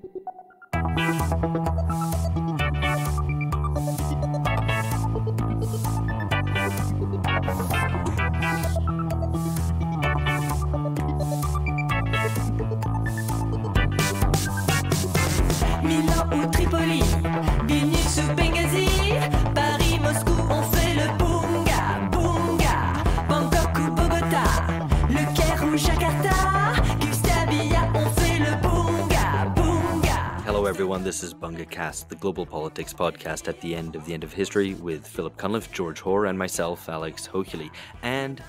Milan ou Tripoli, Vilnius ou Benghazi, Paris, Moscou, on fait le boonga, boonga. Bangkok ou Bogota, Le Caire ou Jakarta, Gustavia, on fait le boonga, boonga. Hello everyone, this is BungaCast, the global politics podcast at the end of history with Philip Cunliffe, George Hoare, and myself, Alex Hochuli. And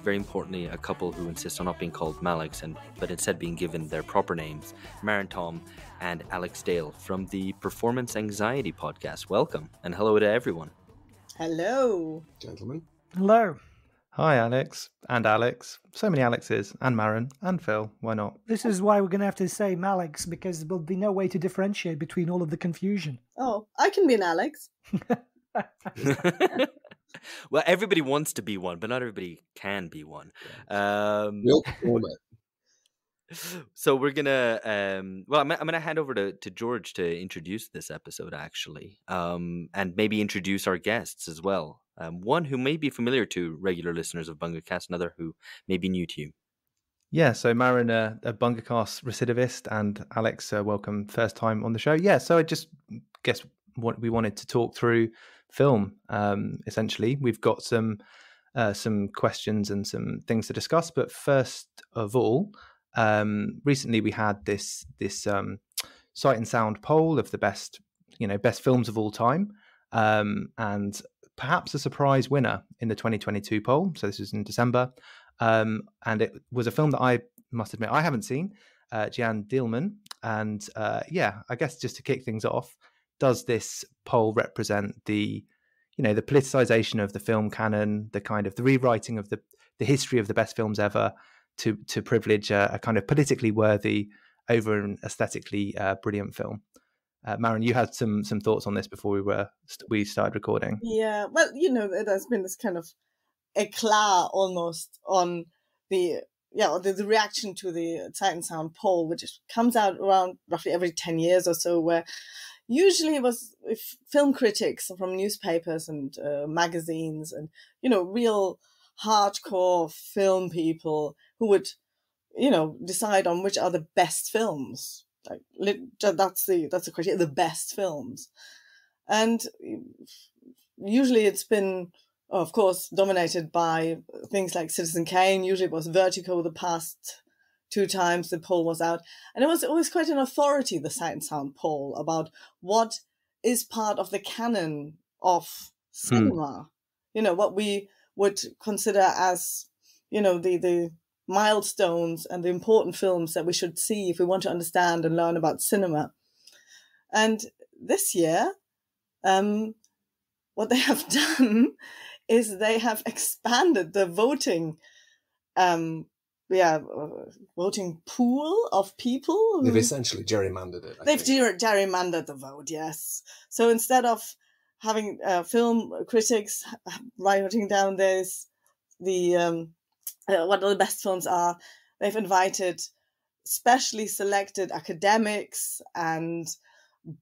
very importantly, a couple who insist on not being called Maliks, but instead being given their proper names, Maren, Thom, and Alex Dale from the Performance Anxiety podcast. Welcome, and hello to everyone. Hello. Gentlemen. Hello. Hi, Alex and Alex. So many Alexes, and Maren, and Phil. Why not? This is why we're going to have to say Maliks, because there'll be no way to differentiate between all of the confusion. Oh, I can be an Alex. Well, everybody wants to be one, but not everybody can be one. We'll perform it. So we're gonna I'm gonna hand over to George to introduce this episode actually, and maybe introduce our guests as well. One who may be familiar to regular listeners of BungaCast, another who may be new to you. Yeah, so Maren, a BungaCast recidivist, and Alex, welcome first time on the show. Yeah, so I just guess what we wanted to talk through film. Essentially, we've got some questions and some things to discuss. But first of all, recently we had this Sight and Sound poll of the best films of all time, and perhaps a surprise winner in the 2022 poll. So this was in December, and it was a film that I must admit I haven't seen, Jan Dielman, and I guess just to kick things off, does this poll represent the politicization of the film canon, the rewriting of the history of the best films ever to privilege a kind of politically worthy over an aesthetically brilliant film? Maren, you had some thoughts on this before we started recording. Yeah, well, there's been this kind of eclat almost on the reaction to the Sight and Sound poll, which comes out around roughly every 10 years or so, where usually it was film critics from newspapers and magazines and, real hardcore film people who would, decide on which are the best films. Like that's the criteria, the best films. And usually it's been, of course, dominated by things like Citizen Kane. Usually it was Vertigo the past 2 times the poll was out. And it was always quite an authority, the Sight and Sound poll, about what is part of the canon of cinema. What we would consider as, the milestones and the important films that we should see if we want to understand and learn about cinema. And this year, what they have done is they have expanded the voting pool of people. They've essentially gerrymandered it. They've gerrymandered the vote, yes. So instead of having film critics writing down what the best films are, they've invited specially selected academics and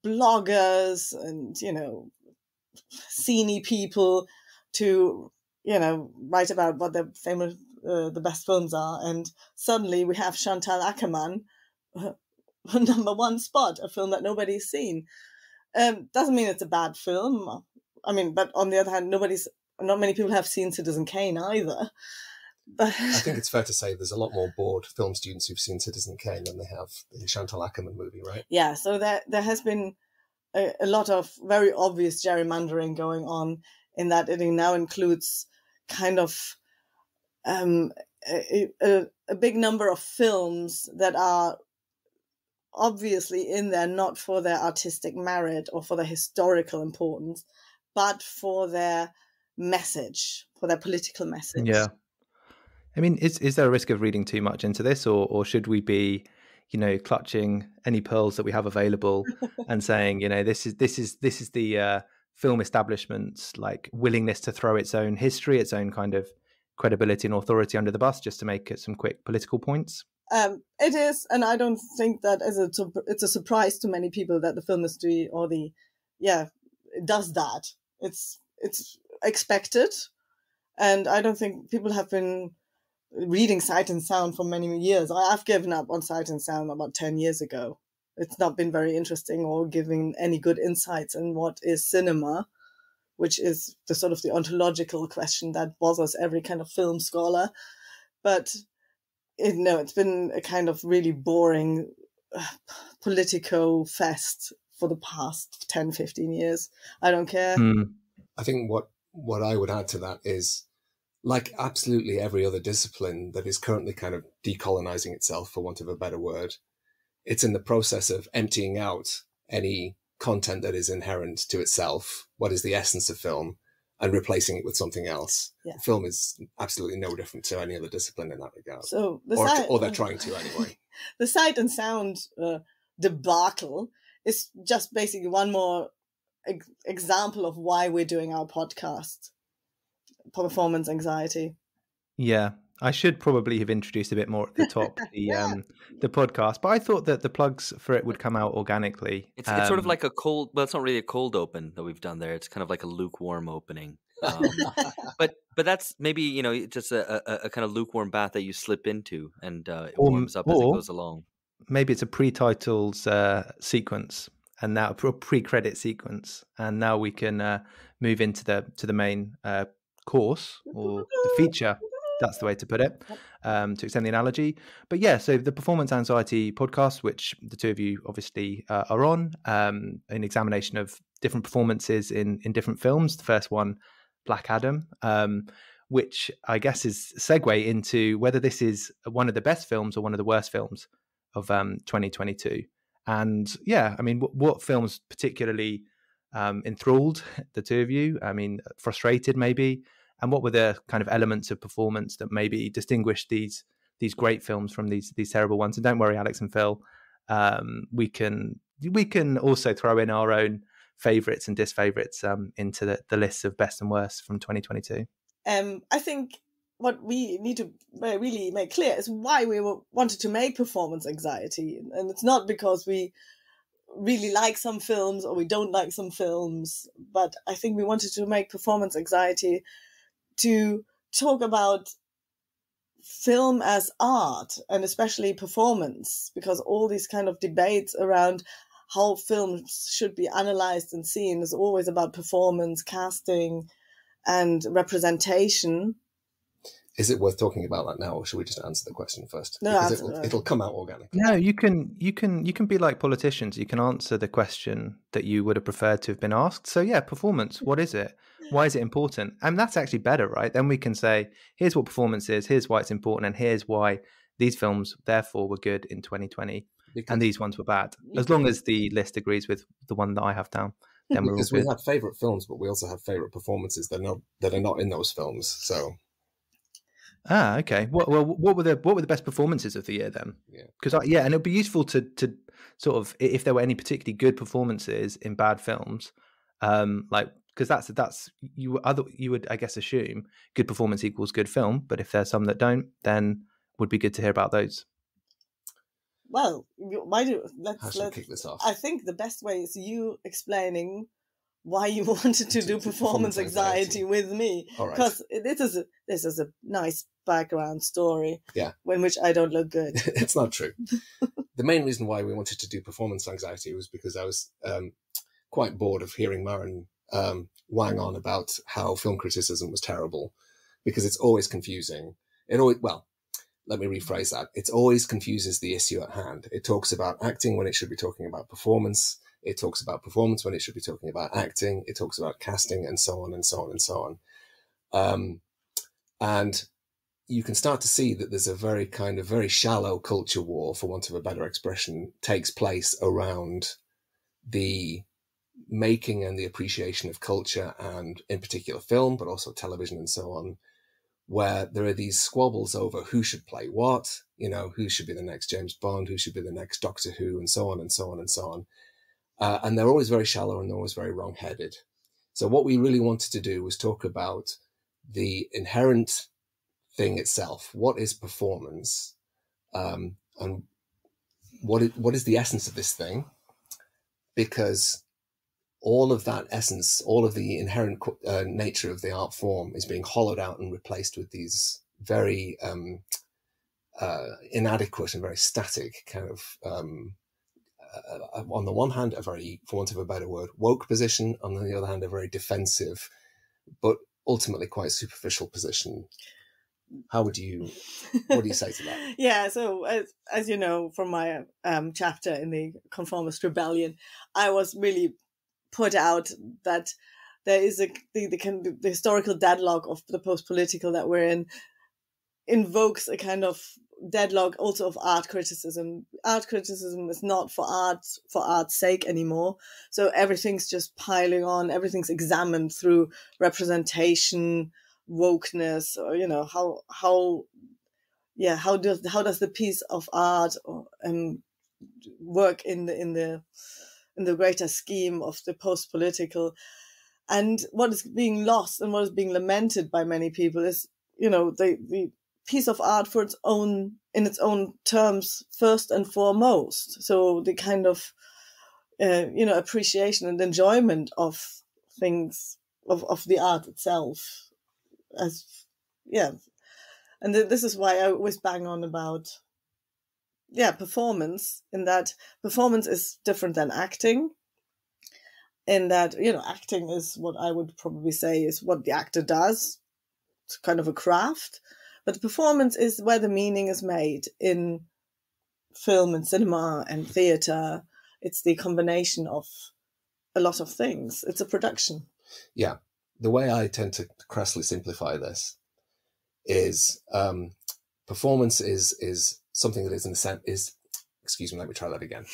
bloggers and, cine people to, write about what the famous the best films are. And suddenly we have Chantal Akerman, number 1 spot, a film that nobody's seen. Doesn't mean it's a bad film. I mean, but on the other hand, not many people have seen Citizen Kane either. But I think it's fair to say there's a lot more bored film students who've seen Citizen Kane than they have the Chantal Akerman movie, right? Yeah, so there has been a lot of very obvious gerrymandering going on in that it now includes kind of a big number of films that are obviously in there not for their artistic merit or for their historical importance, but for their message, for their political message. Yeah. I mean, is there a risk of reading too much into this, or should we be, clutching any pearls that we have available and saying, this is the film establishment's willingness to throw its own history, its own kind of credibility and authority under the bus just to make some quick political points? It is, and I don't think that it's a surprise to many people that the film industry it does that. It's expected, and I don't think people have been reading Sight and Sound for many years. I've given up on Sight and Sound about 10 years ago. It's not been very interesting or giving any good insights in what is cinema, which is the sort of the ontological question that bothers every kind of film scholar. But it's been a kind of really boring politico fest for the past 10, 15 years. I don't care. I think what I would add to that is, like absolutely every other discipline that is currently kind of decolonizing itself, for want of a better word, it's in the process of emptying out any content that is inherent to itself, what is the essence of film, and replacing it with something else. Yeah. Film is absolutely no different to any other discipline in that regard. So or they're trying to anyway. The Sight and Sound debacle is just basically one more example of why we're doing our podcast. Performance anxiety. Yeah, I should probably have introduced a bit more at the top the podcast, but I thought that the plugs for it would come out organically. It's sort of like a cold. Well, it's not really a cold open that we've done there. It's kind of like a lukewarm opening. But that's maybe just a kind of lukewarm bath that you slip into, and it warms up as it goes along. Maybe it's a pre-titles sequence, and now a pre-credit sequence, and now we can move into the main course or the feature. That's the way to put it, to extend the analogy. But yeah, so the Performance Anxiety podcast, which the two of you obviously are on, an examination of different performances in different films. The first one, Black Adam, which I guess is a segue into whether this is one of the best films or one of the worst films of 2022. And yeah, I mean, what films particularly enthralled the two of you? I mean, frustrated maybe? And what were the kind of elements of performance that maybe distinguished these great films from these terrible ones? And don't worry, Alex and Phil, we can also throw in our own favourites and disfavourites into the list of best and worst from 2022. I think what we need to really make clear is why we wanted to make Performance Anxiety. And it's not because we really like some films or we don't like some films, but I think we wanted to make Performance Anxiety to talk about film as art and especially performance, because all these kind of debates around how films should be analyzed and seen is always about performance, casting, and representation. Is it worth talking about that now, or should we just answer the question first? No, because it'll come out organically. No, you can be like politicians. You can answer the question that you would have preferred to have been asked. So yeah, performance. What is it? Why is it important? And that's actually better, right? Then we can say, here's what performance is, here's why it's important, and here's why these films therefore were good in 2020 and these ones were bad. As long as the list agrees with the one that I have down, then we're all good. We have favourite films, but we also have favourite performances that are not in those films. So. Okay. What were the best performances of the year then? Because and it'd be useful to sort of, if there were any particularly good performances in bad films, because that's you would I guess assume good performance equals good film, but if there's some that don't, then would be good to hear about those. Well, let's kick this off. I think the best way is you explaining why you wanted to do performance anxiety with me, because this is a nice background story, in which I don't look good. It's not true. The main reason why we wanted to do performance anxiety was because I was quite bored of hearing Maren wang on about how film criticism was terrible, because it's always confusing. Let me rephrase that. It always confuses the issue at hand. It talks about acting when it should be talking about performance. It talks about performance when it should be talking about acting. It talks about casting, and so on and so on and so on. And you can start to see that there's a very shallow culture war, for want of a better expression, takes place around the making and the appreciation of culture, and in particular film, but also television and so on, where there are these squabbles over who should play what, who should be the next James Bond, who should be the next Doctor Who, and so on and so on and so on. And they're always very shallow and they're always very wrong-headed. So what we really wanted to do was talk about the inherent thing itself. What is performance? and what is the essence of this thing? Because all of that essence, all of the inherent nature of the art form is being hollowed out and replaced with these very inadequate and very static kind of, on the one hand, a very, for want of a better word, woke position, on the other hand, a very defensive, but ultimately quite superficial position. What do you say to that? Yeah, so as you know from my chapter in the Conformist Rebellion, I was really put out that there is the historical deadlock of the post-political that we're in invokes a kind of deadlock also of art criticism. Art criticism is not for art's sake anymore. So everything's just piling on, everything's examined through representation, wokeness, or how does the piece of art work in the greater scheme of the post-political. And what is being lost and what is being lamented by many people is, the piece of art in its own terms, first and foremost. So the kind of, appreciation and enjoyment of things, of the art itself. And this is why I always bang on about, performance, in that performance is different than acting. In that, acting is what I would probably say is what the actor does. It's kind of a craft. But the performance is where the meaning is made in film and cinema and theatre. It's the combination of a lot of things. It's a production. Yeah. The way I tend to crassly simplify this is performance is something that let me try that again.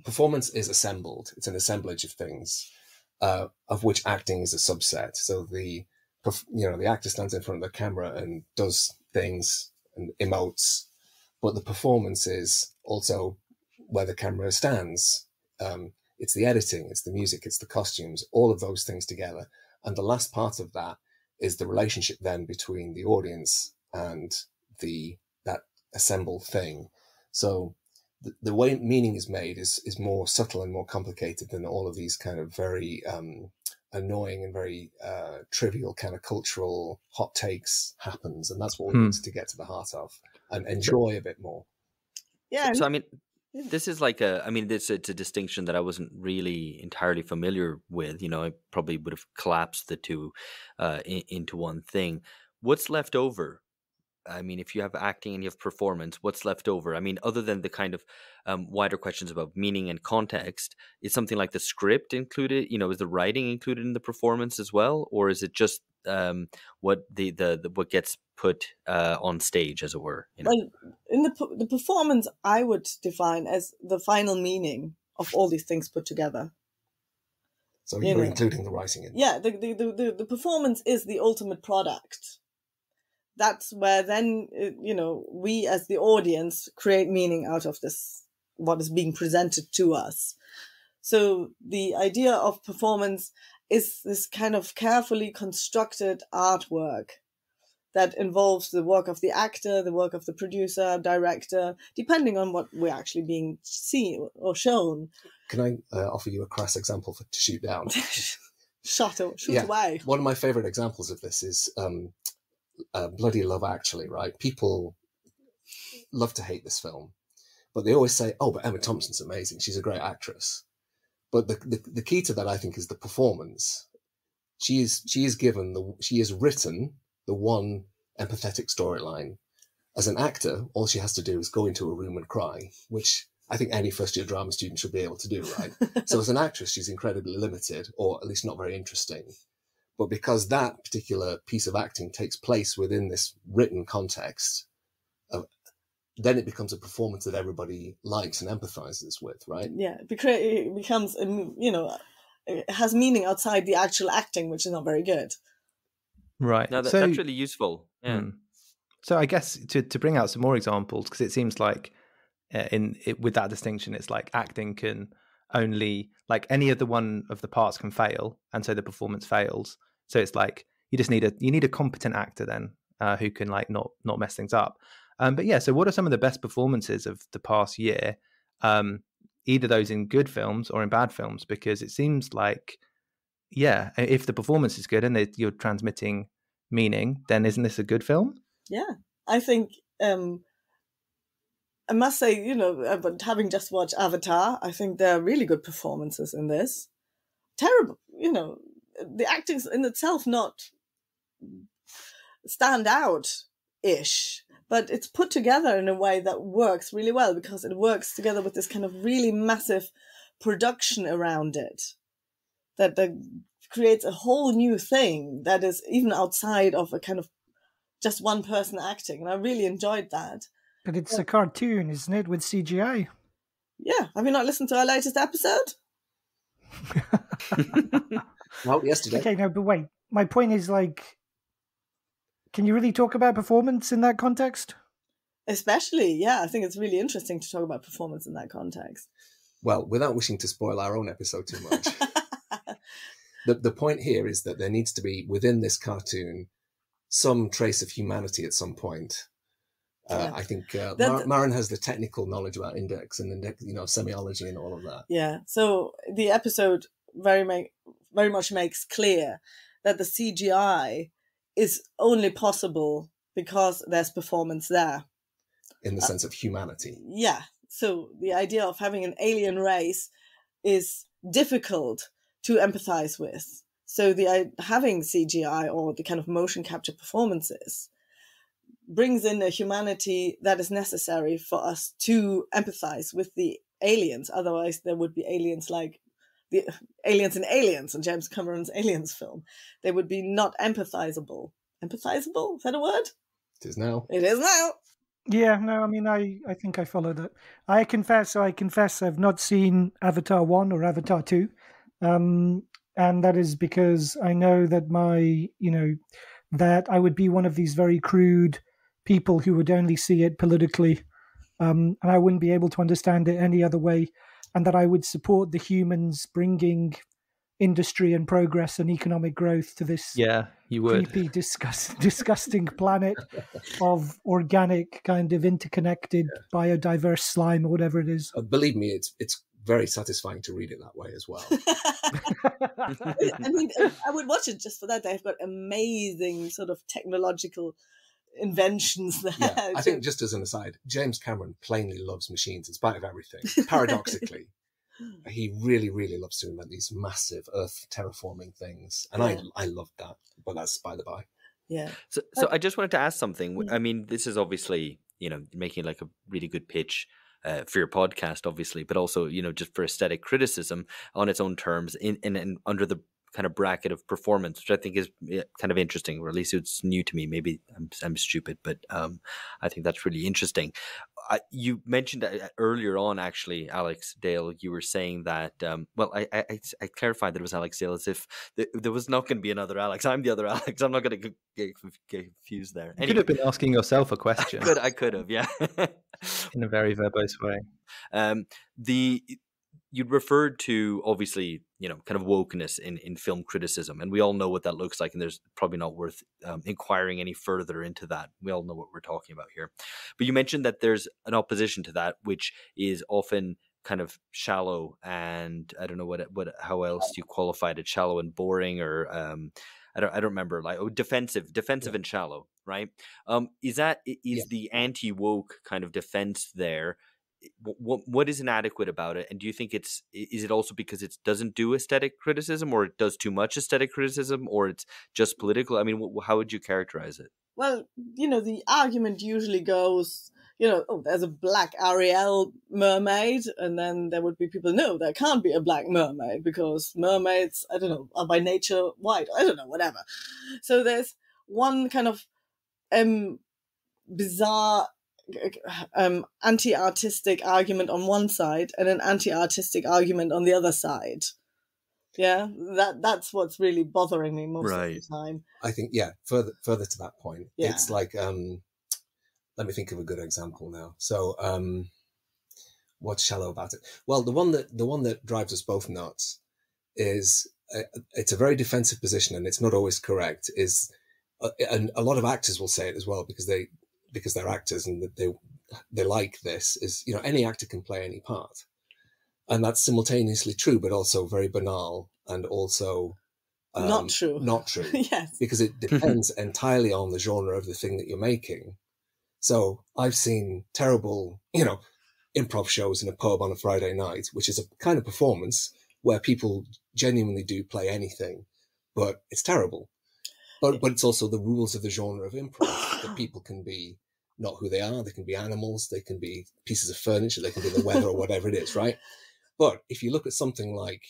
Performance is assembled. It's an assemblage of things, of which acting is a subset. So the actor stands in front of the camera and does things and emotes, but the performance is also where the camera stands. It's the editing, it's the music, it's the costumes, all of those things together. And the last part of that is the relationship then between the audience and that assembled thing. So the way meaning is made is more subtle and more complicated than all of these kind of very annoying and very trivial kind of cultural hot takes happens. And that's what we need to get to the heart of and enjoy a bit more. Yeah. So I mean, this is like it's a distinction that I wasn't really entirely familiar with. I probably would have collapsed the two into one thing. What's left over? I mean, if you have acting and you have performance, what's left over? I mean, other than the kind of wider questions about meaning and context, is something like the script included? Is the writing included in the performance as well, or is it just what what gets put on stage, as it were? Well, in the performance, I would define as the final meaning of all these things put together. So you're including the writing in. Yeah, the performance is the ultimate product. That's where then, we as the audience create meaning out of this, what is being presented to us. So the idea of performance is this kind of carefully constructed artwork that involves the work of the actor, the work of the producer, director, depending on what we're actually being seen or shown. Can I offer you a crass example to shoot down? Shoot away. One of my favorite examples of this is bloody Love Actually, right? People love to hate this film, but they always say, oh, but Emma Thompson's amazing, she's a great actress. But the key to that, I think, is the performance. She has written the one empathetic storyline. As an actor, all she has to do is go into a room and cry, which I think any first-year drama student should be able to do, right? So as an actress, she's incredibly limited, or at least not very interesting. But because that particular piece of acting takes place within this written context, then it becomes a performance that everybody likes and empathizes with, right? Yeah, it becomes, it has meaning outside the actual acting, which is not very good. Right. No, that's really useful. Yeah. So I guess to bring out some more examples, because it seems like with that distinction, it's like acting can only, like any other one of the parts can fail, and so the performance fails. So it's like you need a competent actor then who can like not mess things up. But yeah, so what are some of the best performances of the past year? Either those in good films or in bad films, because it seems like, yeah, if the performance is good and you're transmitting meaning, then isn't this a good film? Yeah, I think I must say, you know, but having just watched Avatar, I think there are really good performances in this. Terrible, you know, the acting in itself not stand out-ish, but it's put together in a way that works really well, because it works together with this kind of really massive production around it that creates a whole new thing that is even outside of a kind of just one person acting. And I really enjoyed that. But it's a cartoon, isn't it, with CGI? Yeah. Have you not listened to our latest episode? Well, yesterday. Okay, no, but wait. My point is, like, can you really talk about performance in that context? Especially, yeah. I think it's really interesting to talk about performance in that context. Well, without wishing to spoil our own episode too much, the point here is that there needs to be, within this cartoon, some trace of humanity at some point. Yeah. I think Maren has the technical knowledge about index and semiology and all of that. Yeah. So the episode very much makes clear that the CGI is only possible because there's performance there. In the sense of humanity. Yeah. So the idea of having an alien race is difficult to empathize with. So having CGI or the kind of motion capture performances brings in a humanity that is necessary for us to empathize with the aliens. Otherwise, there would be aliens like the aliens in Aliens and James Cameron's Aliens film. They would be not empathizable. Empathizable? Is that a word? It is now. It is now. Yeah, no, I mean, I think I follow that. I confess I've not seen Avatar 1 or Avatar 2. And that is because I know that that I would be one of these very crude people who would only see it politically, and I wouldn't be able to understand it any other way, and that I would support the humans bringing industry and progress and economic growth to this you would. creepy, disgusting planet of organic, kind of interconnected, biodiverse slime or whatever it is. Believe me, it's very satisfying to read it that way as well. I mean, I would watch it just for that. They've got amazing sort of technological inventions there. Yeah, I think, just as an aside, James Cameron plainly loves machines in spite of everything. Paradoxically, he really, really loves to invent these massive Earth terraforming things, and I love that. But that's by the by. Yeah. So I just wanted to ask something. I mean, this is obviously, making like a really good pitch for your podcast, obviously, but also, just for aesthetic criticism on its own terms in under the kind of bracket of performance, which I think is kind of interesting, or at least it's new to me. Maybe I'm stupid, but I think that's really interesting. You mentioned earlier on, actually, Alex Dale, you were saying that, I clarified that it was Alex Dale as if there was not going to be another Alex. I'm the other Alex. I'm not going to get confused there. You could have been asking yourself a question. I could have, yeah. In a very verbose way. You'd referred to, obviously, kind of wokeness in film criticism, and we all know what that looks like, and there's probably not worth inquiring any further into that. We all know what we're talking about here. But you mentioned that there's an opposition to that, which is often kind of shallow, and I don't know how else you qualified it, shallow and boring, or I don't remember, like defensive and shallow, right? Is the anti-woke kind of defense there? What is inadequate about it, and do you think is it also because it doesn't do aesthetic criticism, or it does too much aesthetic criticism, or it's just political? I mean, how would you characterize it? Well, the argument usually goes, there's a black Ariel mermaid, and then there would be people, no, there can't be a black mermaid because mermaids, I don't know, are by nature white. I don't know, whatever. So there's one kind of bizarre anti-artistic argument on one side and an anti-artistic argument on the other side. Yeah, that's what's really bothering me most of the time. I think, further to that point, it's like, let me think of a good example now. So, what's shallow about it? Well, the one that drives us both nuts is it's a very defensive position, and it's not always correct. And a lot of actors will say it as well, because because they're actors and that they like this, is, you know, any actor can play any part. And that's simultaneously true, but also very banal, and also not true. Not true. Yes. Because it depends entirely on the genre of the thing that you're making. So I've seen terrible, you know, improv shows in a pub on a Friday night, which is a kind of performance where people genuinely do play anything, but it's terrible. But it's also the rules of the genre of improv that people can be not who they are. They can be animals. They can be pieces of furniture. They can be the weather or whatever it is, right? But if you look at something like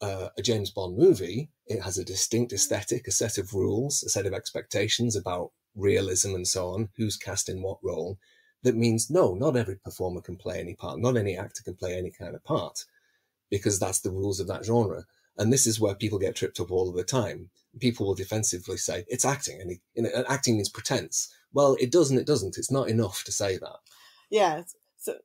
a James Bond movie, it has a distinct aesthetic, a set of rules, a set of expectations about realism and so on, who's cast in what role. That means, no, not every performer can play any part. Not any actor can play any kind of part, because that's the rules of that genre. And this is where people get tripped up all of the time. People will defensively say, it's acting, and you know, acting means pretense. Well, it doesn't, it doesn't. It's not enough to say that. Yeah. So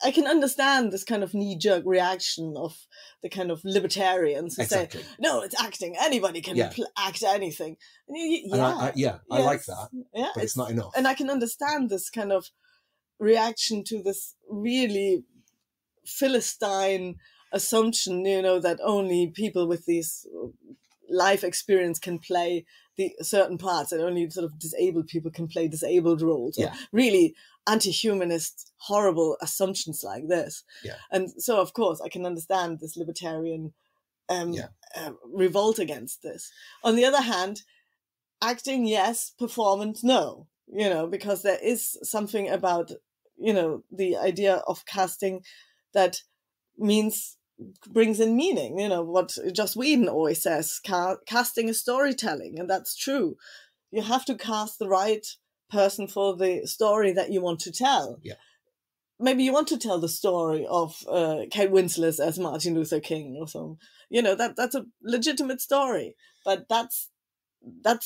I can understand this kind of knee-jerk reaction of the kind of libertarians who say, no, it's acting. Anybody can act anything. And I like that, but it's not enough. And I can understand this kind of reaction to this really Philistine assumption, you know, that only people with these life experience can play the certain parts, and only sort of disabled people can play disabled roles. Yeah. Really anti-humanist, horrible assumptions like this. Yeah. And so, of course, I can understand this libertarian revolt against this. On the other hand, acting, yes, performance, no. You know, because there is something about, you know, the idea of casting that brings in meaning. You know, what Joss Whedon always says, casting is storytelling, and that's true. You have to cast the right person for the story that you want to tell. Yeah. Maybe you want to tell the story of Kate Winslet as Martin Luther King or something. You know, that's a legitimate story, but that's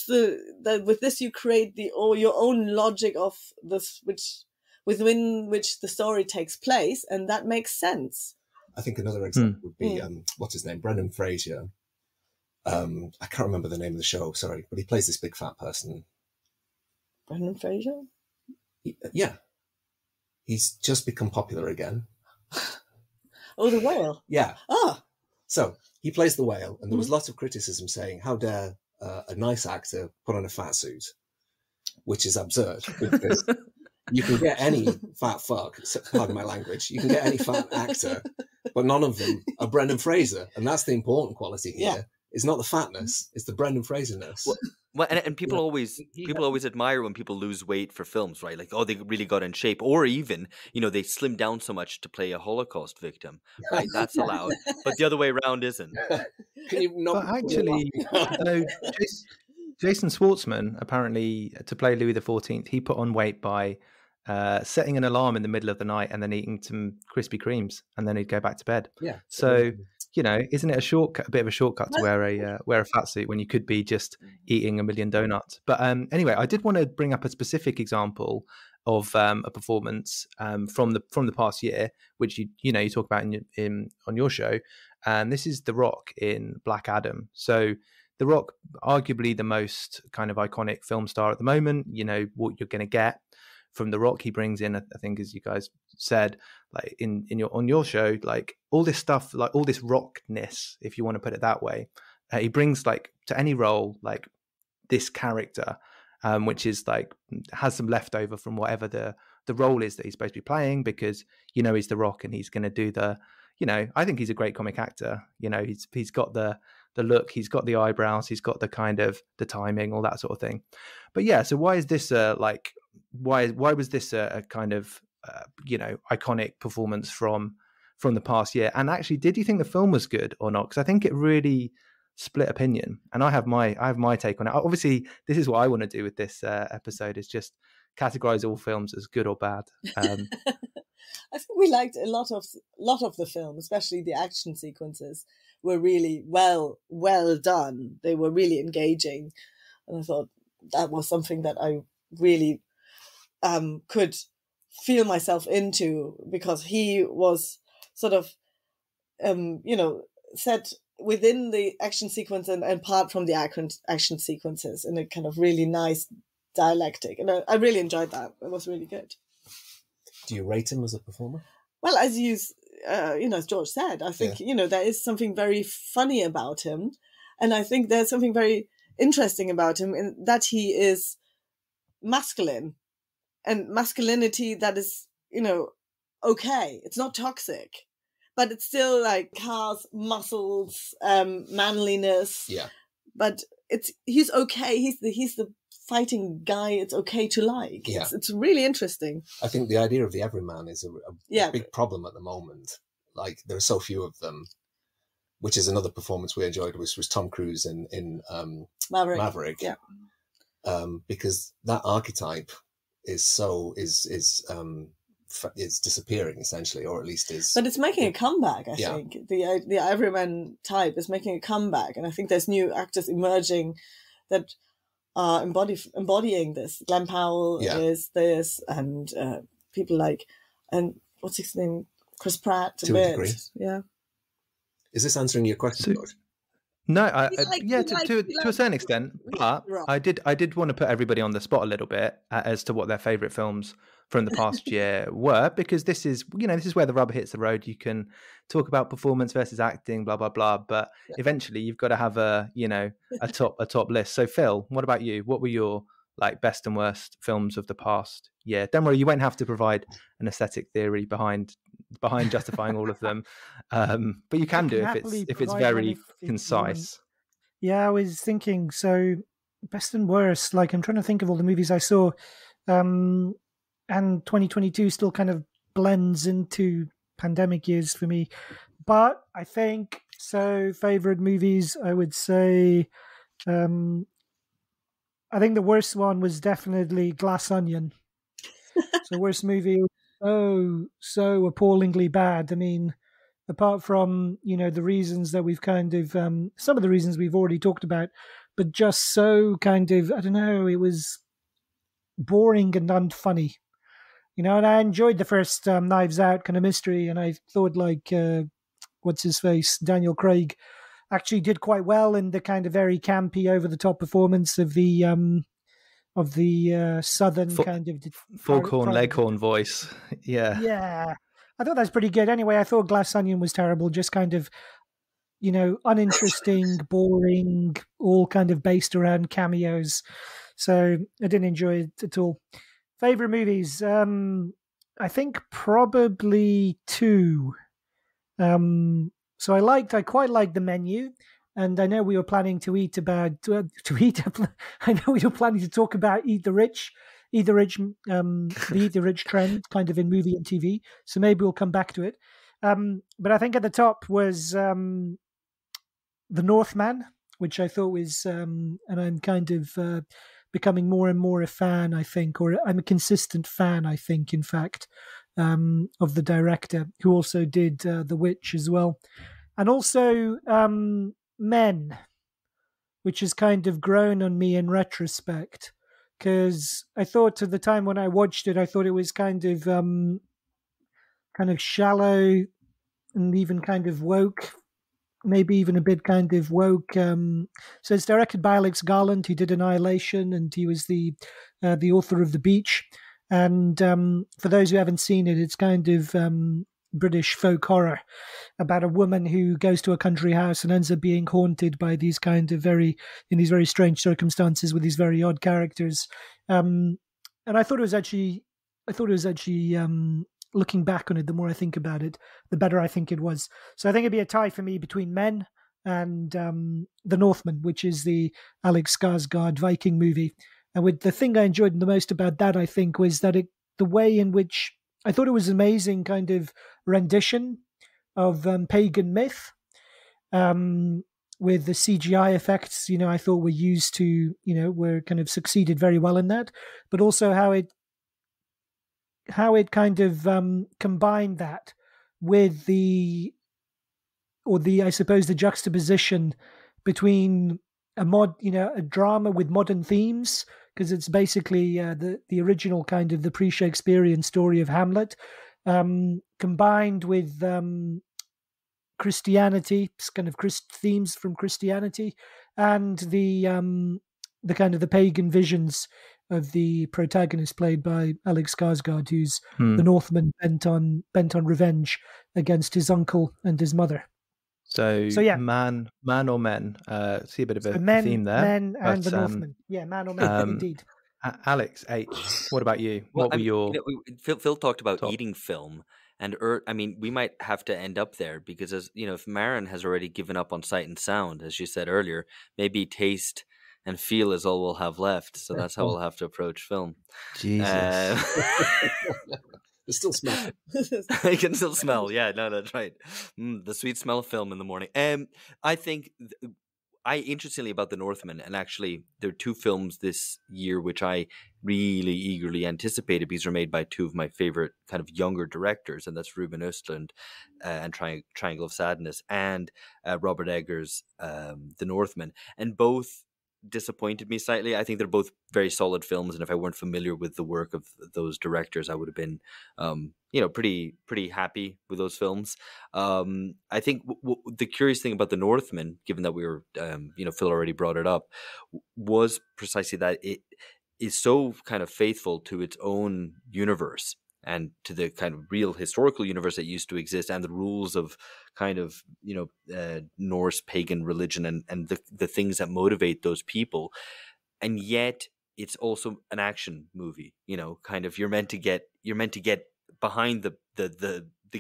with this you create your own logic of this, within which the story takes place, and that makes sense. I think another example would be what's his name, Brendan Fraser. I can't remember the name of the show, sorry, but he plays this big fat person. Brendan Fraser? Yeah. He's just become popular again. Oh, the whale. Yeah. Ah. So he plays the whale, and there was lots of criticism saying, how dare a nice actor put on a fat suit, which is absurd, because you can get any fat fuck, pardon my language, you can get any fat actor, but none of them are Brendan Fraser. And that's the important quality here. Yeah. It's not the fatness, it's the Brendan Fraser-ness. Well, and people always admire when people lose weight for films, right? Like, oh, they really got in shape, or even, you know, they slim down so much to play a Holocaust victim, right? That's allowed, but the other way around isn't. Can you not? But actually, Jason Schwartzman, apparently, to play Louis XIV, he put on weight by setting an alarm in the middle of the night and then eating some Krispy Kremes, and then he'd go back to bed. Yeah. So, you know, isn't it a bit of a shortcut to wear a fat suit when you could be just eating a million donuts? But anyway, I did want to bring up a specific example of a performance from the past year, which you talk about on your show, and this is The Rock in Black Adam. So The Rock, arguably the most kind of iconic film star at the moment. You know what you're going to get from The Rock. He brings in, I think, as you guys said, like on your show, like all this stuff, like all this rockness, if you want to put it that way. He brings like to any role like this character, which is like has some leftover from whatever the role is that he's supposed to be playing, because you know he's The Rock and he's going to do the, you know, I think he's a great comic actor. You know, he's got the look, he's got the eyebrows, he's got the kind of the timing, all that sort of thing. But yeah, so why is this why was this a kind of iconic performance from the past year? And actually, did you think the film was good or not? Because I think it really split opinion, and I have my take on it. Obviously, this is what I want to do with this episode, is just categorize all films as good or bad. I think we liked a lot of the film, especially the action sequences were really well done. They were really engaging, and I thought that was something that I really could feel myself into, because he was sort of set within the action sequence and apart from the action sequences in a kind of really nice dialectic. And I really enjoyed that. It was really good. Do you rate him as a performer? Well, as as George said, I think, there is something very funny about him. And I think there's something very interesting about him in that he is masculine, and masculinity that is, okay. It's not toxic, but it's still like cars, muscles, manliness. Yeah. But he's okay. He's the fighting guy. It's okay to like. Yeah. It's really interesting. I think the idea of the Everyman is a big problem at the moment. Like, there are so few of them, which is another performance we enjoyed, which was Tom Cruise in Maverick. Yeah. Because that archetype is disappearing essentially, or at least is. But it's making a comeback. I think the Everyman type is making a comeback, and I think there's new actors emerging that are embodying this. Glenn Powell is this, and people like, and what's his name, Chris Pratt. To a degree. Yeah. Is this answering your question, George? No, to a certain extent, but I did want to put everybody on the spot a little bit as to what their favourite films from the past year were, because this is where the rubber hits the road. You can talk about performance versus acting, blah blah blah, but eventually you've got to have a top list. So Phil, what about you? What were your best and worst films of the past year? Don't worry, you won't have to provide an aesthetic theory behind justifying all of them, but you can do if it's very concise. Yeah, I was thinking, so best and worst, I'm trying to think of all the movies I saw, and 2022 still kind of blends into pandemic years for me, but I think so favorite movies, I would say I think the worst one was definitely Glass Onion. So worst movie, so appallingly bad. I mean, apart from, the reasons that we've kind of, some of the reasons we've already talked about, but just so kind of, I don't know, it was boring and unfunny. And I enjoyed the first Knives Out kind of mystery, and I thought what's his face, Daniel Craig, actually did quite well in the kind of very campy, over-the-top performance of the southern kind of Foghorn Leghorn voice. Yeah, I thought that's pretty good. Anyway, I thought Glass Onion was terrible, just kind of uninteresting, boring, all kind of based around cameos. So I didn't enjoy it at all. Favorite movies, I think probably two. So I quite liked The Menu, and I know we were planning to eat about I know we were planning to talk about Eat the Rich, the Eat the Rich trend, kind of in movie and TV. So maybe we'll come back to it. But I think at the top was The Northman, which I thought was, and I'm kind of becoming more and more a fan, I think, or I'm a consistent fan, I think, in fact, of the director, who also did The Witch as well. And also Men, which has kind of grown on me in retrospect, because I thought at the time when I watched it, I thought it was kind of shallow and even kind of woke, maybe even a bit kind of woke. So it's directed by Alex Garland, who did Annihilation, and he was the author of The Beach. And for those who haven't seen it, it's kind of British folk horror about a woman who goes to a country house and ends up being haunted by these kind of in these very strange circumstances with these very odd characters. And I thought it was actually, looking back on it, the more I think about it, the better I think it was. So I think it'd be a tie for me between Men and The Northmen, which is the Alex Skarsgård Viking movie. And with the thing I enjoyed the most about that, I think, was that the way in which I thought it was amazing kind of rendition of pagan myth, with the CGI effects, I thought were used to, were kind of succeeded very well in that, but also how it kind of combined that with I suppose the juxtaposition between a drama with modern themes, because it's basically the original kind of the pre-Shakespearean story of Hamlet, combined with Christianity, kind of themes from Christianity, and the kind of the pagan visions of the protagonist played by Alex Skarsgård, who's the Northman bent on revenge against his uncle and his mother. So yeah, man or men. See a bit of a men, theme there. Men and the Northman. Yeah, man or men, indeed. Alex H, what about you? Well, what were your Phil talked about top? eating film, and I mean, we might have to end up there because, as you know, if Maren has already given up on sight and sound, as you said earlier, maybe taste and feel is all we'll have left. So that's how we'll have to approach film. Jesus. There's still smell. I can still smell. Yeah, no, that's right. The sweet smell of film in the morning. I think interestingly about the Northmen, and actually there are two films this year which I really eagerly anticipated because they're made by two of my favorite kind of younger directors, and that's Ruben Östlund and Triangle of Sadness, and Robert Eggers' The Northman, and both disappointed me slightly. I think they're both very solid films, and if I weren't familiar with the work of those directors, I would have been pretty happy with those films. I think the curious thing about The Northman, given that we were Phil already brought it up, was precisely that it is so kind of faithful to its own universe and to the kind of real historical universe that used to exist, and the rules of kind of Norse pagan religion and the things that motivate those people. And yet it's also an action movie, kind of you're meant to get behind the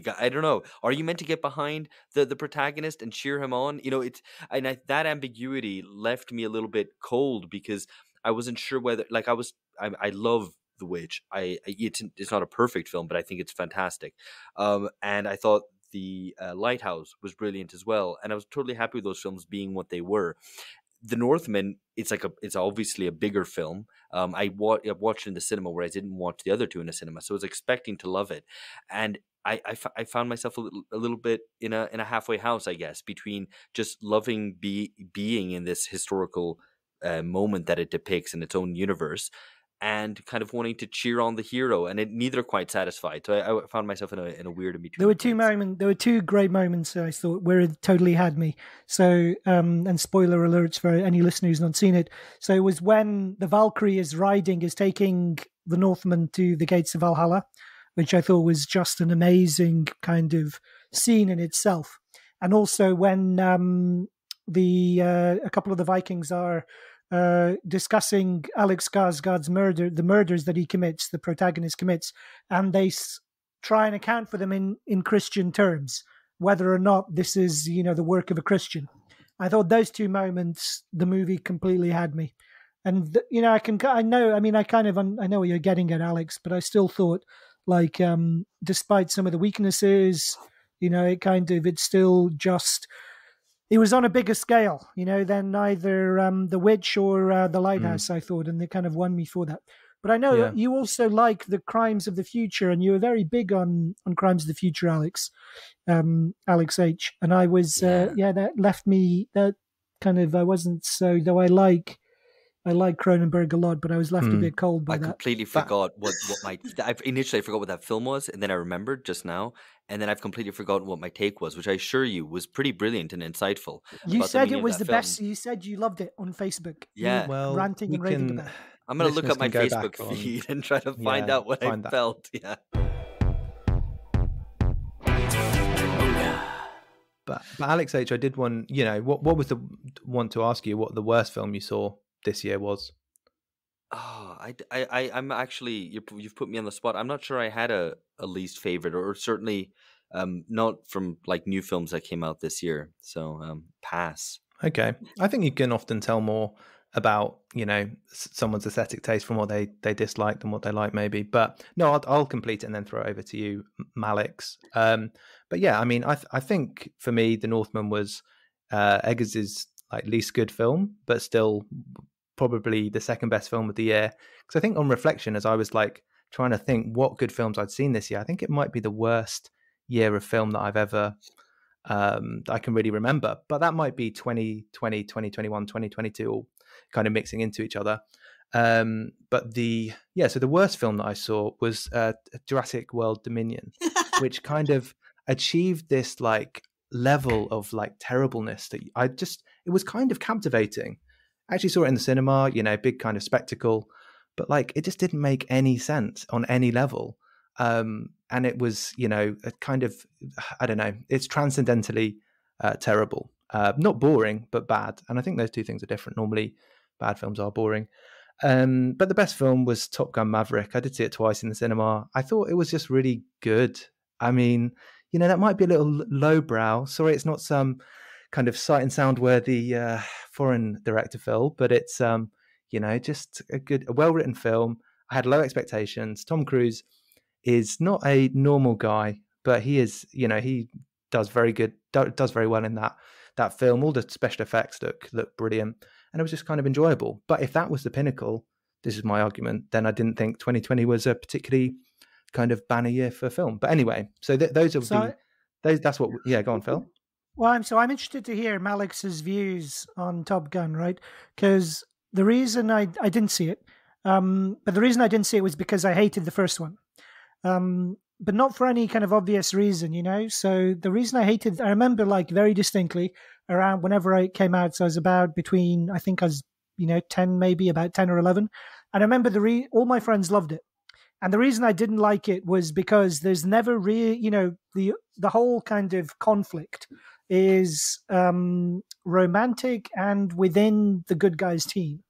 guy. I don't know, are you meant to get behind the protagonist and cheer him on? That ambiguity left me a little bit cold, because I wasn't sure whether, like, I love The Witch. It's not a perfect film, but I think it's fantastic. And I thought The Lighthouse was brilliant as well, and I was totally happy with those films being what they were. The Northman, it's obviously a bigger film. I watched it in the cinema, where I didn't watch the other two in the cinema, so I was expecting to love it, and I found myself a little bit in a halfway house, I guess, between just loving being in this historical moment that it depicts in its own universe, and kind of wanting to cheer on the hero, and it neither quite satisfied. So I found myself in a weird in between. There were two great moments, I thought, where it totally had me. So, and spoiler alerts for any listener who's not seen it. So it was when the Valkyrie is taking the Northman to the gates of Valhalla, which I thought was just an amazing kind of scene in itself. And also when a couple of the Vikings are discussing Alex Skarsgård's the murders that he commits, the protagonist commits, and they try and account for them in Christian terms, whether or not this is, the work of a Christian. I thought those two moments, the movie completely had me. And, I know what you're getting at, Alex, but I still thought, like, despite some of the weaknesses, it's still just, it was on a bigger scale, than either The Witch or The Lighthouse, I thought, and they kind of won me for that. But I know you also like the Crimes of the Future, and you were very big on Crimes of the Future, Alex H. And I was, that left me, that kind of, I wasn't so, though I like Cronenberg a lot, but I was left a bit cold by that. I completely forgot I initially forgot what that film was, and then I remembered just now, and then I've completely forgotten what my take was, which I assure you was pretty brilliant and insightful. You said it was the best. You said you loved it on Facebook. Yeah, well, ranting and raving about it. I'm going to look up my Facebook feed and try to find out what I felt. Yeah. But Alex H, I did want what was want to ask you what the worst film you saw this year was. Oh, I'm actually, you've put me on the spot. I'm not sure I had a least favorite, or certainly not from like new films that came out this year. So pass. Okay, I think you can often tell more about someone's aesthetic taste from what they dislike than what they like, maybe. But no, I'll complete it and then throw it over to you, Malix. But yeah, I mean, I think for me, The Northman was Eggers' like least good film, but still probably the second best film of the year. Because I think on reflection, as I was like trying to think what good films I'd seen this year, I think it might be the worst year of film that I've ever I can really remember. But that might be 2020, 2021, 2022 all kind of mixing into each other. So the worst film that I saw was Jurassic World Dominion, which kind of achieved this like level of like terribleness that it was kind of captivating. I actually saw it in the cinema, big kind of spectacle. but like it just didn't make any sense on any level. And it was, you know, a kind of, I don't know, it's transcendentally terrible. Not boring, but bad. And I think those two things are different. Normally, bad films are boring. But the best film was Top Gun Maverick. I did see it twice in the cinema. I thought it was just really good. I mean, you know, that might be a little lowbrow. Sorry, it's not some kind of sight and sound worthy foreign director film, but it's, you know, just a well-written film. I had low expectations. Tom Cruise is not a normal guy, but he is, you know, he does very well in that film. All the special effects look brilliant, and it was just kind of enjoyable. But if that was the pinnacle, this is my argument, then I didn't think 2020 was a particularly kind of banner year for film. But anyway, so those are that's what. Yeah, go on, Phil. Well, I'm interested to hear Malex's views on Top Gun, right? Because the reason I didn't see it, but the reason I didn't see it was because I hated the first one. But not for any kind of obvious reason, you know? So the reason I remember like very distinctly around whenever it came out. So I was about between, I think I was, you know, 10, maybe about 10 or 11. And I remember all my friends loved it. And the reason I didn't like it was because there's never really, you know, the whole kind of conflict is romantic and within the good guys team,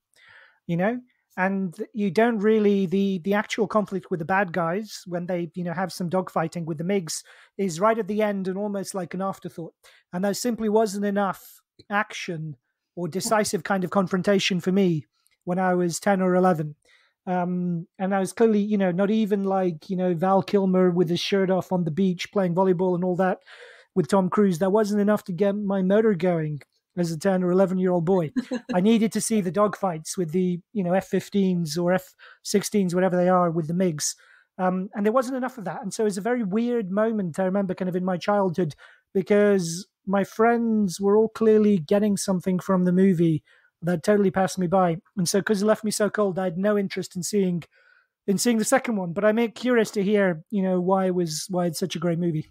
you know? And you don't really, the actual conflict with the bad guys when they, you know, have some dogfighting with the MiGs is right at the end and almost like an afterthought. And there simply wasn't enough action or decisive kind of confrontation for me when I was 10 or 11. And I was clearly, you know, not even like, you know, Val Kilmer with his shirt off on the beach playing volleyball and all that with Tom Cruise. That wasn't enough to get my motor going. As a 10 or 11-year-old boy, I needed to see the dogfights with the, you know, F-15s or F-16s, whatever they are, with the MiGs. And there wasn't enough of that. And so it was a very weird moment, I remember, kind of in my childhood, because my friends were all clearly getting something from the movie that totally passed me by. And so because it left me so cold, I had no interest in seeing the second one. But I'm curious to hear, you know, why it's such a great movie.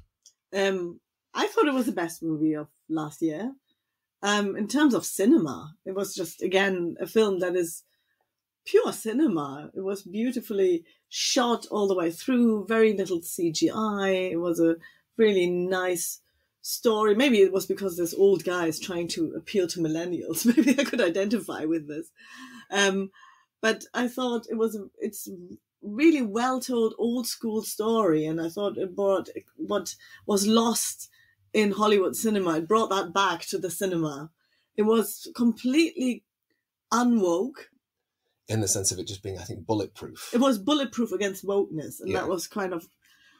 I thought it was the best movie of last year. In terms of cinema, it was just, again, a film that is pure cinema. It was beautifully shot all the way through, very little CGI. It was a really nice story. Maybe it was because this old guy is trying to appeal to millennials. Maybe I could identify with this. But I thought it's really well told old school story. And I thought it brought what was lost in Hollywood cinema. It brought that back to the cinema. It was completely unwoke. In the sense of it just being, I think, bulletproof. It was bulletproof against wokeness. And that was kind of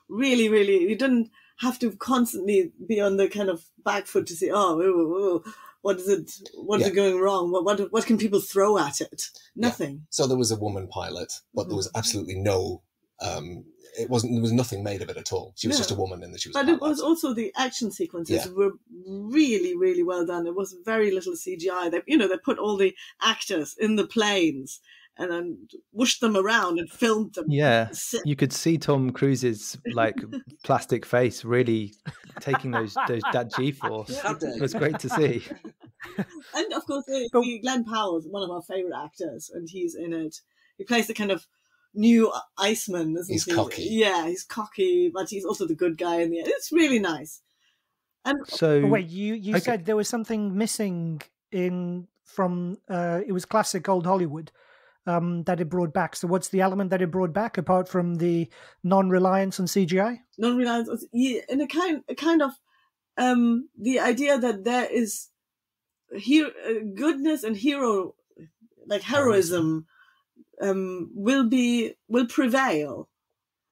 really, really, you didn't have to constantly be on the kind of back foot to say, what is it going wrong? What can people throw at it? Nothing. Yeah. So there was a woman pilot, but there was absolutely no, there was nothing made of it at all. She was just a woman and she was. But it was also the action sequences were really, really well done. It was very little CGI. They put all the actors in the planes and then whooshed them around and filmed them. Yeah, you could see Tom Cruise's like plastic face really taking that G-force. It was great to see. And of course, Glenn Powell's one of our favorite actors, and he's in it. He plays the kind of new Iceman, isn't he? He's cocky. Yeah, he's cocky, but he's also the good guy in the end. It's really nice. And so, wait, you said there was something missing from it was classic old Hollywood that it brought back. So what's the element that it brought back apart from the non-reliance on CGI? Non-reliance, in a kind of the idea that there is goodness and heroism will prevail,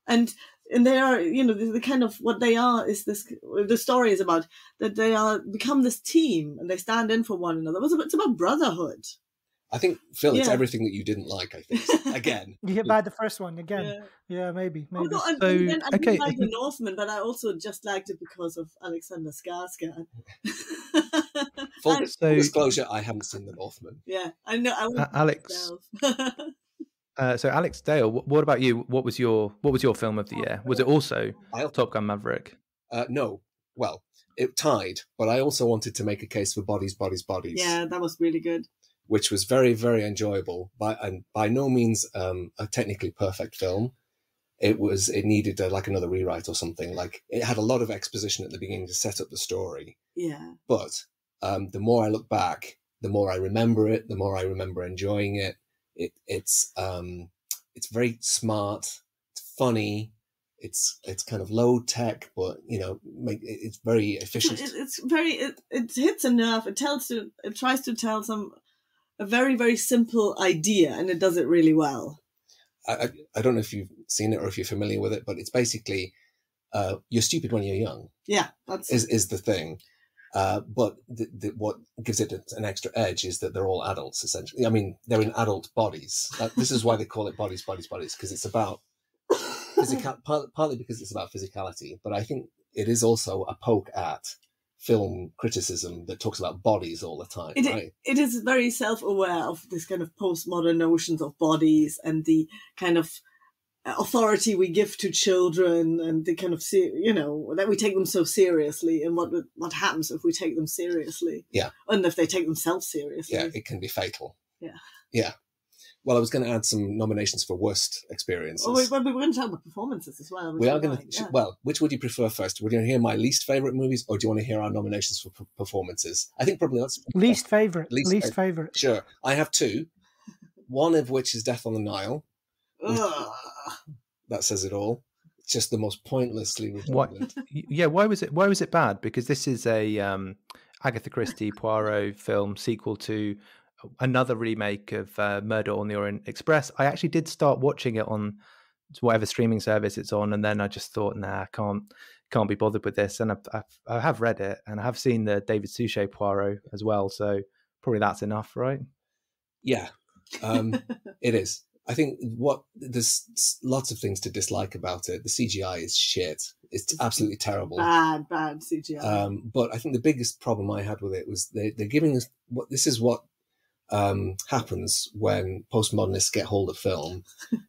and they are, the kind of what they are is this. The story is about that they become this team and they stand in for one another. It's about brotherhood. I think, Phil, it's everything that you didn't like, I think. Again. You hit by the first one again. Yeah, maybe. I didn't like the Northmen, but I also just liked it because of Alexander Skarsgård. Full disclosure, I haven't seen the Northmen. Yeah, I know. Alex. So Alex Dale, what about you? What was your film of the year? Was it also Top Gun Maverick? No. Well, it tied, but I also wanted to make a case for Bodies. Yeah, that was really good. which was very, very enjoyable, and by no means a technically perfect film. It needed like another rewrite or something. Like, it had a lot of exposition at the beginning to set up the story. Yeah. But the more I look back, the more I remember it, the more I remember enjoying it. It's very smart. It's funny. It's kind of low tech, but it's very efficient. It hits a nerve. It tries to tell a very, very simple idea, and it does it really well. I don't know if you've seen it or if you're familiar with it, but it's basically you're stupid when you're young. Yeah, is the thing. But what gives it an extra edge is that they're all adults, essentially. I mean, they're in adult bodies. This is why they call it bodies, because it's about partly because it's about physicality, but I think it is also a poke at film criticism that talks about bodies all the time, right? It is very self-aware of this kind of postmodern notions of bodies and the kind of authority we give to children, and the kind of that we take them so seriously, and what happens if we take them seriously, and if they take themselves seriously, it can be fatal. Yeah. Well, I was going to add some nominations for worst experiences. Oh, we're going to talk about performances as well. We are going to. Well, which would you prefer first? Would you hear my least favorite movies, or do you want to hear our nominations for performances? I think probably that's least favorite. Least favorite. Sure, I have two. One of which is Death on the Nile. That says it all. It's just the most pointlessly redundant. Why was it bad? Because this is a Agatha Christie Poirot film sequel to another remake of Murder on the Orient Express. I actually did start watching it on whatever streaming service it's on, and then I just thought, I can't be bothered with this. And I have read it, and I have seen the David Suchet Poirot as well, so probably that's enough, right? Yeah, it is. I think there's lots of things to dislike about it. The CGI is shit. It's absolutely terrible. Bad CGI. But I think the biggest problem I had with it was they're giving us what happens when postmodernists get hold of film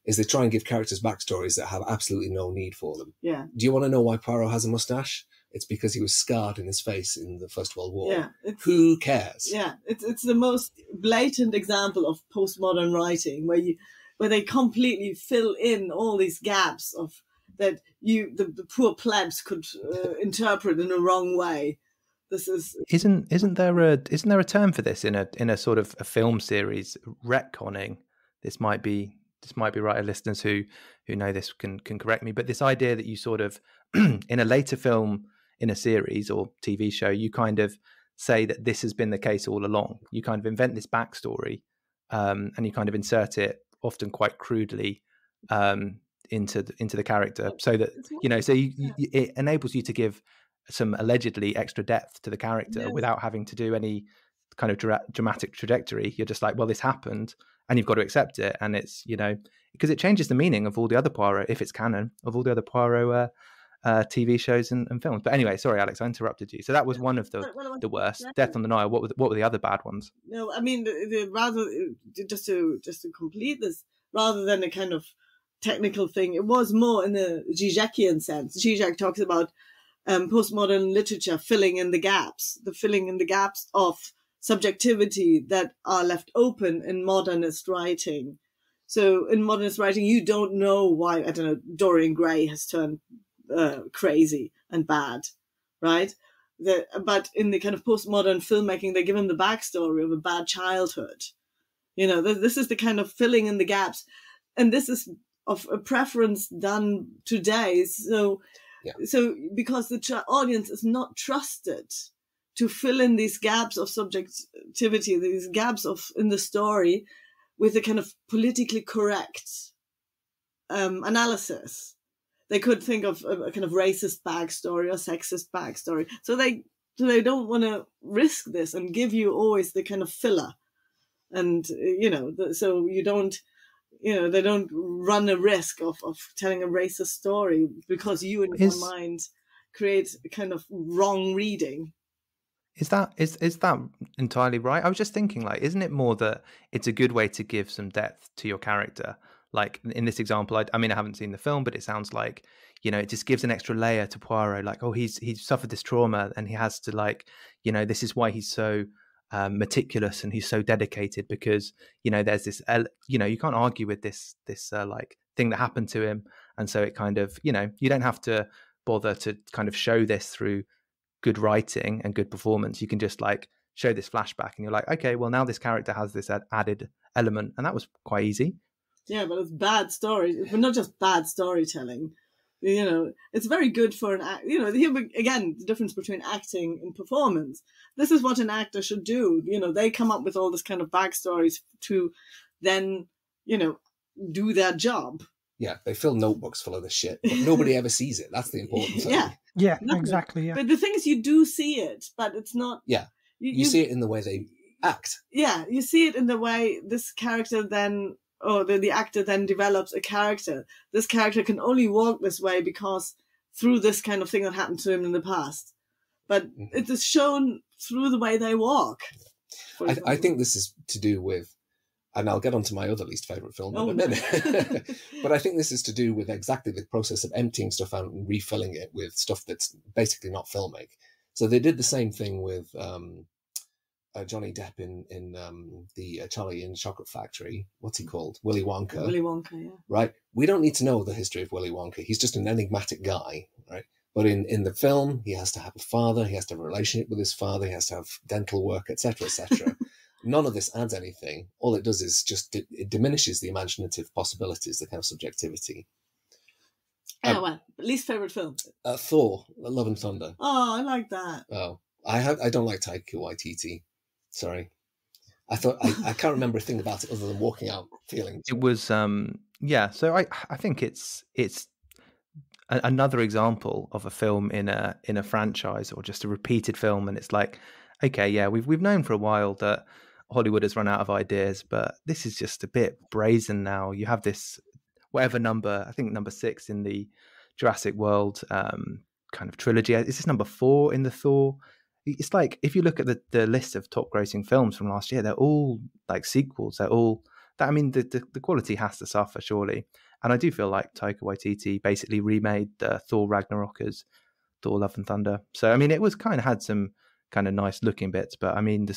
is they try and give characters backstories that have absolutely no need for them. Yeah. Do you want to know why Poirot has a mustache? It's because he was scarred in his face in the First World War. Yeah. Who cares? Yeah. It's the most blatant example of postmodern writing where they completely fill in all these gaps of that the poor plebs could interpret in a wrong way. This is isn't there a term for this in a sort of a film series, retconning? This might be right. Listeners who know this can correct me, but this idea that you sort of in a later film in a series or TV show, you kind of say that this has been the case all along. You kind of invent this backstory, and you kind of insert it often quite crudely into the character, so that it enables you to give some allegedly extra depth to the character without having to do any kind of dramatic trajectory. You're just like, well, this happened, and you've got to accept it, and it's because it changes the meaning of all the other Poirot, if it's canon, of all the other Poirot TV shows and films. But anyway, sorry, Alex, I interrupted you. So that was one of the worst. Death on the Nile. What were the other bad ones? No, I mean, rather just to complete this, rather than a kind of technical thing, it was more in the Žižekian sense. Žižek talks about postmodern literature filling in the gaps of subjectivity that are left open in modernist writing. So in modernist writing, you don't know why, Dorian Gray has turned crazy and bad, right? But in the kind of postmodern filmmaking, they give him the backstory of a bad childhood. This is the kind of filling in the gaps. And this is of a preference done today. So because the audience is not trusted to fill in these gaps of subjectivity, these gaps in the story with a kind of politically correct analysis. They could think of a kind of racist backstory or sexist backstory. So they don't want to risk this and give you always the kind of filler. And, so you don't, they don't run a risk of telling a racist story because you in your mind create a kind of wrong reading. Is that entirely right? I was just thinking, isn't it more that it's a good way to give some depth to your character? Like in this example, I haven't seen the film, but it sounds like, it just gives an extra layer to Poirot. Like, oh, he's suffered this trauma and he has to this is why he's so meticulous and he's so dedicated because, there's this, you can't argue with this like thing that happened to him. And so it kind of, you don't have to bother to kind of show this through good writing and good performance. You can just like show this flashback and you're like, okay, well now this character has this added element, and that was quite easy. Yeah, but it's bad story, but not just bad storytelling. It's very good for an act. Here again, the difference between acting and performance. This is what an actor should do. They come up with all this kind of backstories to then, do their job. Yeah, they fill notebooks full of this shit, but nobody ever sees it. That's the important thing. Yeah, exactly. Yeah. But the thing is, you do see it, but it's not. Yeah, you see it in the way they act. Yeah, you see it in the way this character then, or the actor then develops a character. This character can only walk this way because through this kind of thing that happened to him in the past. But it is shown through the way they walk. I think this is to do with, and I'll get onto my other least favourite film in a minute, but I think this is to do with exactly the process of emptying stuff out and refilling it with stuff that's basically not filmic. So they did the same thing with Johnny Depp in the Charlie and the Chocolate Factory. What's he called? Willy Wonka. Willy Wonka, yeah. Right. We don't need to know the history of Willy Wonka. He's just an enigmatic guy, right? But in the film, he has to have a father. He has to have a relationship with his father. He has to have dental work, etc., etc. None of this adds anything. All it does is just it diminishes the imaginative possibilities, the kind of subjectivity. Least favourite film? Thor, Love and Thunder. Oh, I like that. Oh, I don't like Taika Waititi. Sorry. I thought I can't remember a thing about it other than walking out feeling. It was so I think it's another example of a film in a franchise or just a repeated film, and it's like, okay, yeah, we've known for a while that Hollywood has run out of ideas, but this is just a bit brazen now. You have this whatever number, I think number 6 in the Jurassic World kind of trilogy. Is this number 4 in the Thor? It's like, if you look at the list of top grossing films from last year, they're all like sequels. They're all that. I mean, the quality has to suffer, surely. And I do feel like Taika Waititi basically remade Thor Ragnarok as Thor Love and Thunder. So, I mean, it was kind of had some kind of nice looking bits, but I mean,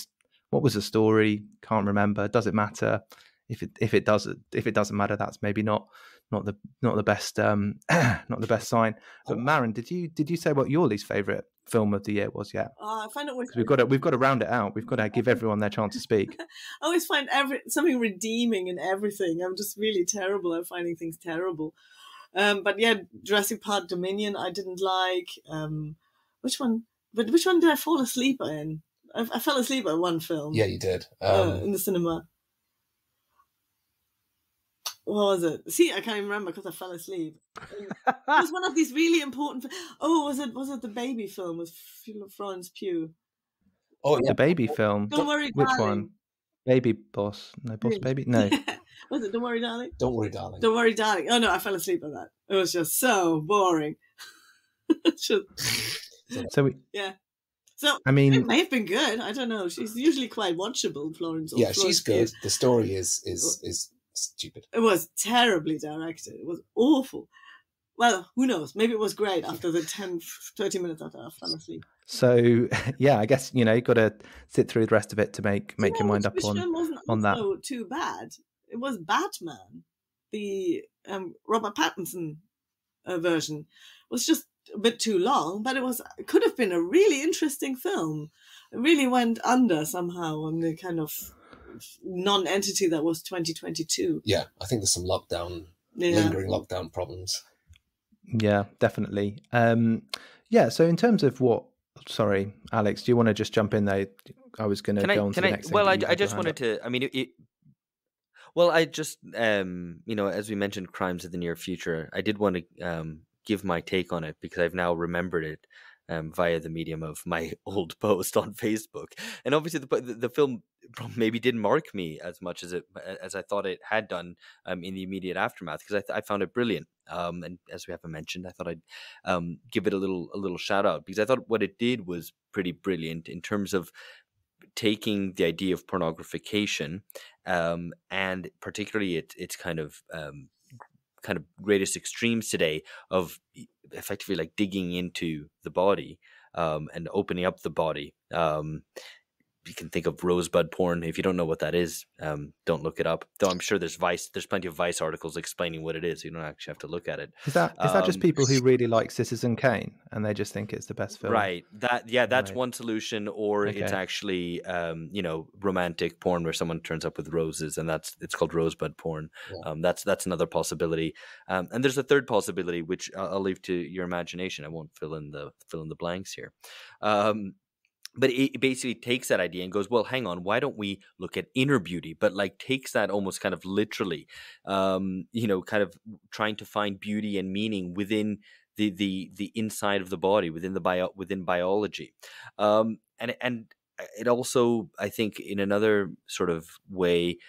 what was the story? Can't remember. Does it matter? If it doesn't matter, that's maybe not the best not the best sign. But Maren, did you say what your least favourite film of the year was yet? I find it we've got to round it out. We've got to give everyone their chance to speak. I always find something redeeming in everything. I'm just really terrible at finding things terrible. But yeah, Jurassic Park Dominion I didn't like. Which one? But which one did I fall asleep in? I fell asleep at one film. Yeah, you did. In the cinema. What was it? See, I can't even remember because I fell asleep. It was one of these really important. Was it the baby film with Florence Pugh? Oh, the baby film. Don't worry, which darling. one? Baby Boss? No, Boss Baby? No. Was it Don't Worry, Darling? Don't Worry, Darling. Don't Worry, Darling. Oh no, I fell asleep at that. It was just so boring. Yeah. So I mean, it may have been good. I don't know. She's usually quite watchable, Florence. Yeah, she's good. The story is stupid. It was terribly directed. It was awful. Well, who knows? Maybe it was great after the 30 minutes after I fell asleep. So, yeah, I guess, you've got to sit through the rest of it to make your mind up on that. Wasn't too bad. It was Batman. The Robert Pattinson version was just a bit too long, but it could have been a really interesting film. It really went under somehow on the kind of non-entity that was 2022. Yeah, I think there's some lingering lockdown problems. Yeah, definitely. So in terms of sorry, Alex, do you want to just jump in there? I was going to go on to the next thing. Well, I just wanted to, I mean, I just, as we mentioned crimes of the near future, I did want to give my take on it because I've now remembered it via the medium of my old post on Facebook. And obviously the film maybe didn't mark me as much as I thought it had done in the immediate aftermath, because I found it brilliant. And as we haven't mentioned, I thought I'd give it a little shout out, because I thought what it did was pretty brilliant in terms of taking the idea of pornographication and particularly its kind of greatest extremes today of effectively like digging into the body and opening up the body you can think of rosebud porn. If you don't know what that is, don't look it up. Though I'm sure there's plenty of Vice articles explaining what it is. You don't actually have to look at it. Is that just people who really like Citizen Kane and they just think it's the best film? Right. That's one solution. Or it's actually romantic porn where someone turns up with roses, and it's called rosebud porn. Yeah. That's another possibility. And there's a third possibility which I'll leave to your imagination. I won't fill in the blanks here. But it basically takes that idea and goes, well, hang on, why don't we look at inner beauty? But like takes that almost kind of literally, kind of trying to find beauty and meaning within the inside of the body, within biology. And it also, I think, in another sort of way,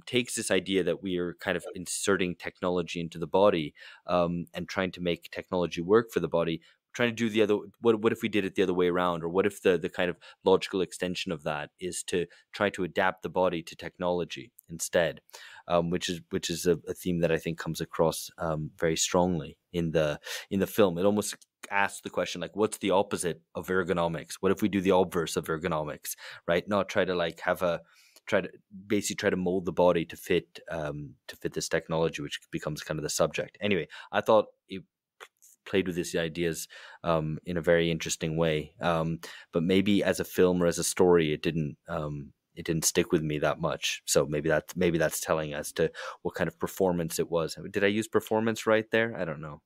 takes this idea that we are kind of inserting technology into the body, and trying to make technology work for the body. Trying to do the other, what if we did it the other way around? Or what if the kind of logical extension of that is to try to adapt the body to technology instead, which is a theme that I think comes across very strongly in the film. It almost asks the question, like, what's the opposite of ergonomics? What if we do the obverse of ergonomics, right? Not try to try to mold the body to fit this technology, which becomes kind of the subject. Anyway, I thought it played with these ideas in a very interesting way, but maybe as a film or as a story, it didn't stick with me that much. So maybe that's telling as to what kind of performance it was. Did I use performance right there? I don't know.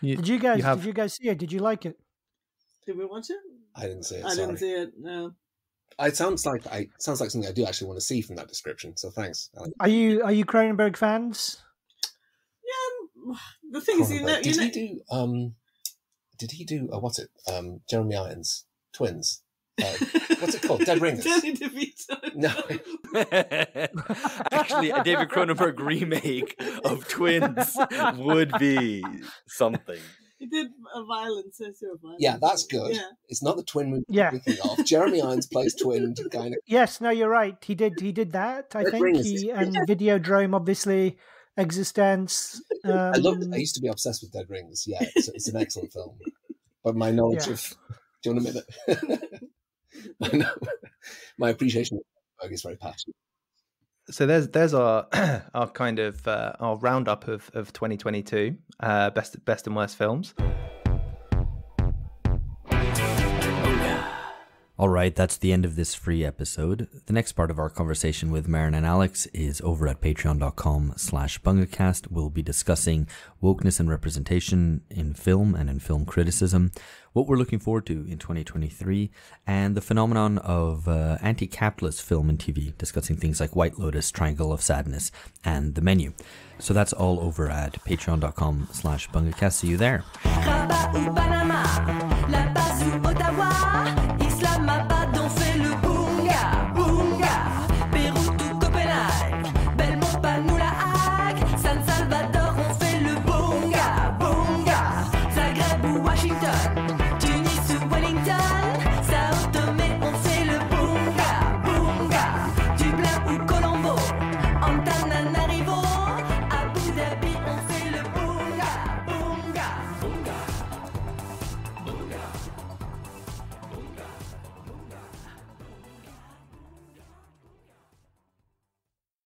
Did you guys see it? Did you like it? Did we watch it? I didn't see it. I didn't see it. No. It sounds like something I do actually want to see from that description. So thanks, Alex. Are you Cronenberg fans? Yeah. The thing is, did he do what's it? Jeremy Irons Twins. What's it called? Dead Ringers. Danny DeVito. No. Actually, a David Cronenberg remake of Twins would be something. He did a violent sexual violence. Yeah, that's good. Yeah. It's not the twin movie I'm thinking of. Jeremy Irons plays twin to kind of. Yes, no, you're right. He did that. I think and Videodrome, obviously. Existence. I used to be obsessed with Dead Rings. Yeah, it's an excellent film. But my knowledge of, do you want a minute? My appreciation of Cronenberg is very passionate. So there's our kind of our roundup of 2022 best and worst films. All right, that's the end of this free episode. The next part of our conversation with Maren and Alex is over at patreon.com/bungacast. We'll be discussing wokeness and representation in film and in film criticism, what we're looking forward to in 2023, and the phenomenon of anti-capitalist film and TV, discussing things like White Lotus, Triangle of Sadness, and The Menu. So that's all over at patreon.com/bungacast. See you there.